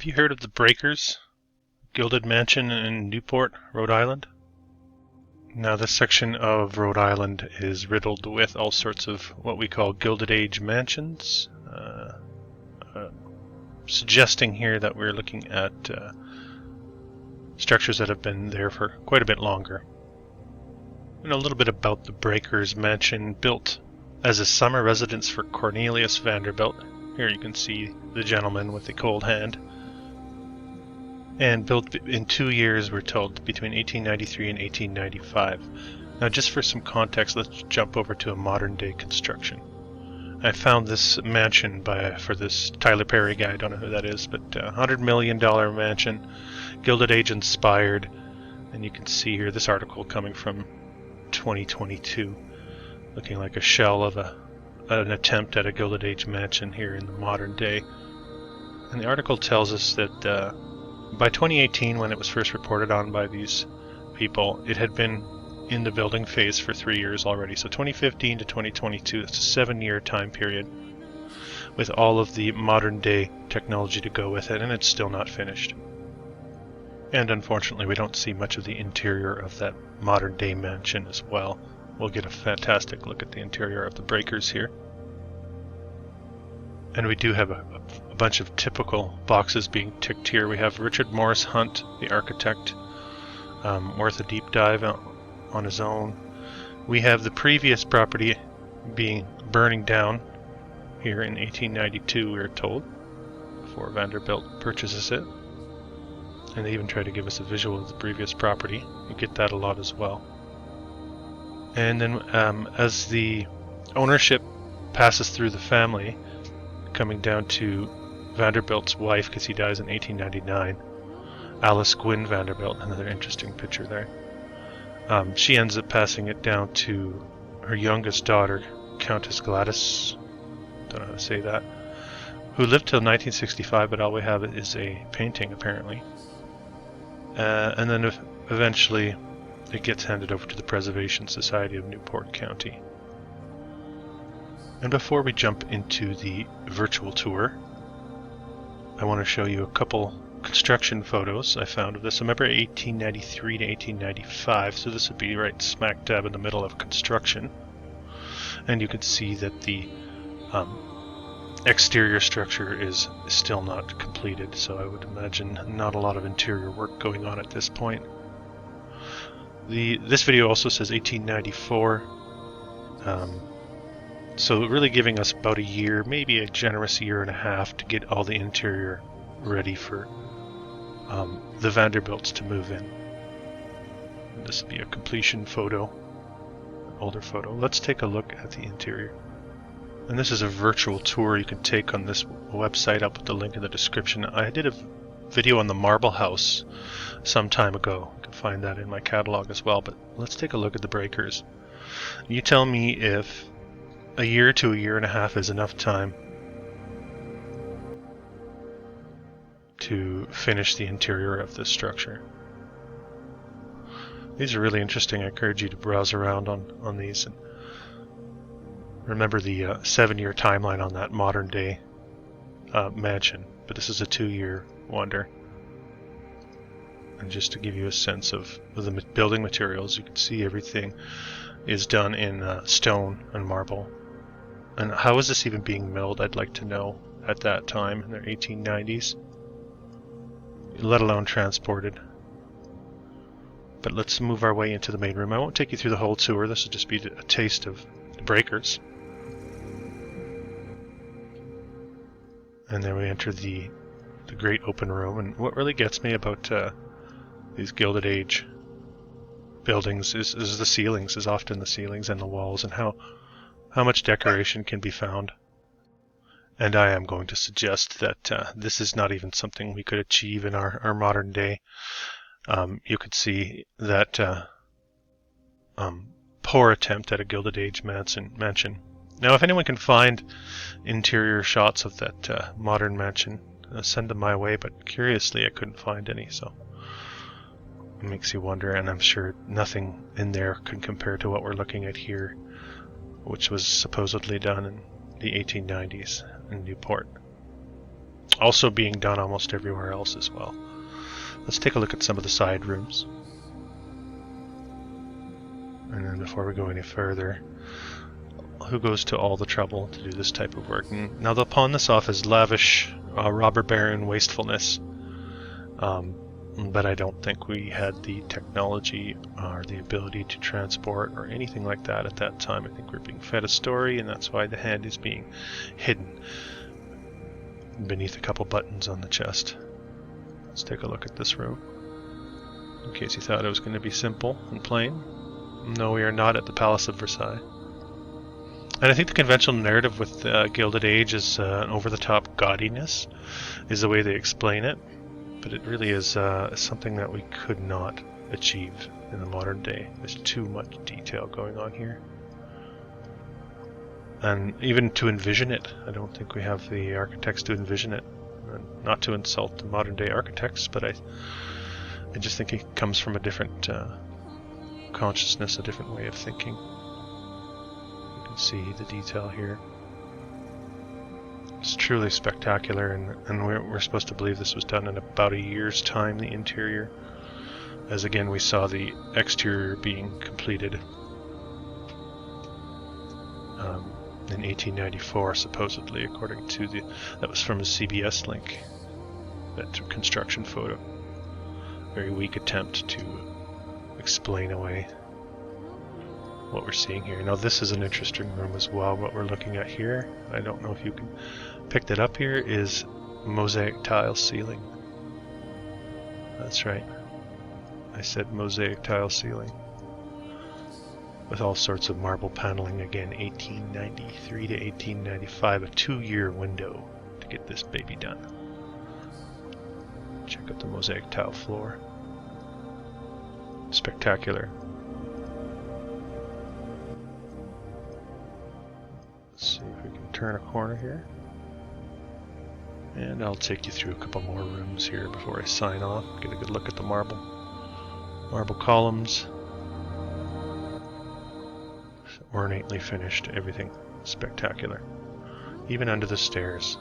you heard of the Breakers Gilded Mansion in Newport, Rhode Island? Now this section of Rhode Island is riddled with all sorts of what we call Gilded Age mansions, suggesting here that we're looking at structures that have been there for quite a bit longer. And a little bit about the Breakers Mansion, built as a summer residence for Cornelius Vanderbilt. Here you can see the gentleman with the cold hand. And built in 2 years, we're told, between 1893 and 1895. Now just for some context, let's jump over to a modern day construction. I found this mansion for this Tyler Perry guy, I don't know who that is, but $100 million mansion, Gilded Age inspired. And you can see here this article coming from 2022, looking like a shell of an attempt at a Gilded Age mansion here in the modern day. And the article tells us that by 2018, when it was first reported on by these people, it had been in the building phase for 3 years already. So 2015 to 2022, that's a 7-year time period with all of the modern day technology to go with it, and it's still not finished. And unfortunately, we don't see much of the interior of that modern day mansion as well. We'll get a fantastic look at the interior of the Breakers here. And we do have a bunch of typical boxes being ticked here. We have Richard Morris Hunt, the architect, worth a deep dive on his own. We have the previous property burning down here in 1892, we're told, before Vanderbilt purchases it. And they even try to give us a visual of the previous property. You get that a lot as well. And then as the ownership passes through the family, coming down to Vanderbilt's wife, because he dies in 1899, Alice Gwynn Vanderbilt, another interesting picture there. She ends up passing it down to her youngest daughter, Countess Gladys, don't know how to say that, who lived till 1965, but all we have is a painting apparently. And then eventually it gets handed over to the Preservation Society of Newport County. And before we jump into the virtual tour, I want to show you a couple construction photos I found of this. I remember 1893 to 1895, so this would be right smack dab in the middle of construction. And you can see that the exterior structure is still not completed, so I would imagine not a lot of interior work going on at this point. This video also says 1894, so really giving us about a year, maybe a generous year and a half, to get all the interior ready for the Vanderbilts to move in. And this would be a completion photo, an older photo. Let's take a look at the interior. And this is a virtual tour you can take on this website. I'll put the link in the description. I did a video on the Marble House some time ago. You can find that in my catalog as well. But let's take a look at the Breakers. You tell me if a year to a year and a half is enough time to finish the interior of this structure. These are really interesting. I encourage you to browse around on these. And remember the 7-year timeline on that modern day mansion, but this is a 2-year wonder. And just to give you a sense of the building materials, you can see everything is done in stone and marble. And how is this even being milled, I'd like to know, at that time in the 1890s, let alone transported. But let's move our way into the main room. I won't take you through the whole tour. This will just be a taste of the Breakers. And then we enter the great open room. And what really gets me about these Gilded Age buildings is the ceilings, is often the ceilings and the walls, and how much decoration can be found. And I am going to suggest that this is not even something we could achieve in our modern day. You could see that poor attempt at a Gilded Age mansion. Now, if anyone can find interior shots of that modern mansion, send them my way, but curiously I couldn't find any, so it makes you wonder, and I'm sure nothing in there can compare to what we're looking at here, which was supposedly done in the 1890s in Newport. Also being done almost everywhere else as well. Let's take a look at some of the side rooms. And then before we go any further, who goes to all the trouble to do this type of work? And now they'll pawn this off as lavish robber baron wastefulness, but I don't think we had the technology or the ability to transport or anything like that at that time. I think we're being fed a story, and that's why the hand is being hidden beneath a couple buttons on the chest. Let's take a look at this room, in case you thought it was going to be simple and plain. No, we are not at the Palace of Versailles. And I think the conventional narrative with Gilded Age is an over-the-top gaudiness, is the way they explain it. But it really is something that we could not achieve in the modern day. There's too much detail going on here. And even to envision it, I don't think we have the architects to envision it. Not to insult the modern day architects, but I just think it comes from a different consciousness, a different way of thinking. You can see the detail here. It's truly spectacular, and we're supposed to believe this was done in about a year's time, the interior. As again, we saw the exterior being completed in 1894, supposedly, according to that was from a CBS link, that construction photo. Very weak attempt to explain away what we're seeing here. Now this is an interesting room as well. What we're looking at here, I don't know if you can pick that up here, is mosaic tile ceiling. That's right, I said mosaic tile ceiling, with all sorts of marble paneling. Again, 1893 to 1895, a 2-year window to get this baby done. Check out the mosaic tile floor. Spectacular. Let's see if we can turn a corner here. And I'll take you through a couple more rooms here before I sign off. Get a good look at the marble columns. Ornately finished, everything spectacular. Even under the stairs.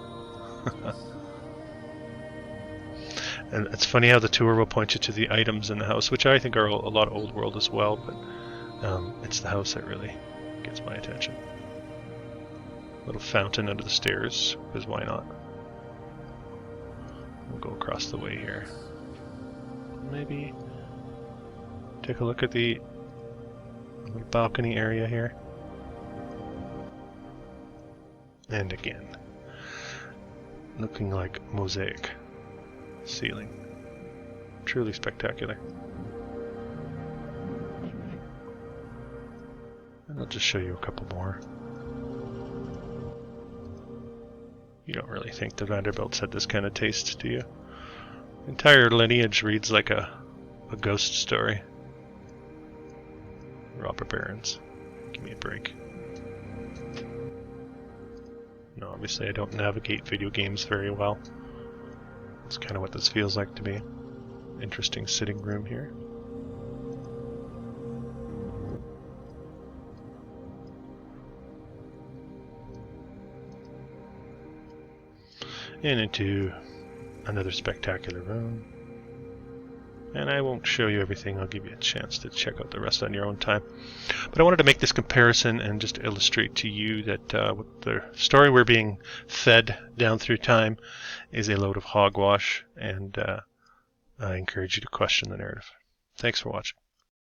And it's funny how the tour will point you to the items in the house, which I think are a lot of old world as well, but it's the house that really gets my attention. Little fountain under the stairs, because why not? We'll go across the way here. Maybe take a look at the little balcony area here. And again, looking like mosaic ceiling. Truly spectacular. And I'll just show you a couple more. You don't really think the Vanderbilts had this kind of taste, do you? The entire lineage reads like a ghost story. Robber barons. Give me a break. No, obviously I don't navigate video games very well. That's kind of what this feels like to me. Interesting sitting room here. And into another spectacular room. And I won't show you everything, I'll give you a chance to check out the rest on your own time. But I wanted to make this comparison and just illustrate to you that with the story we're being fed down through time is a load of hogwash, and I encourage you to question the narrative. Thanks for watching.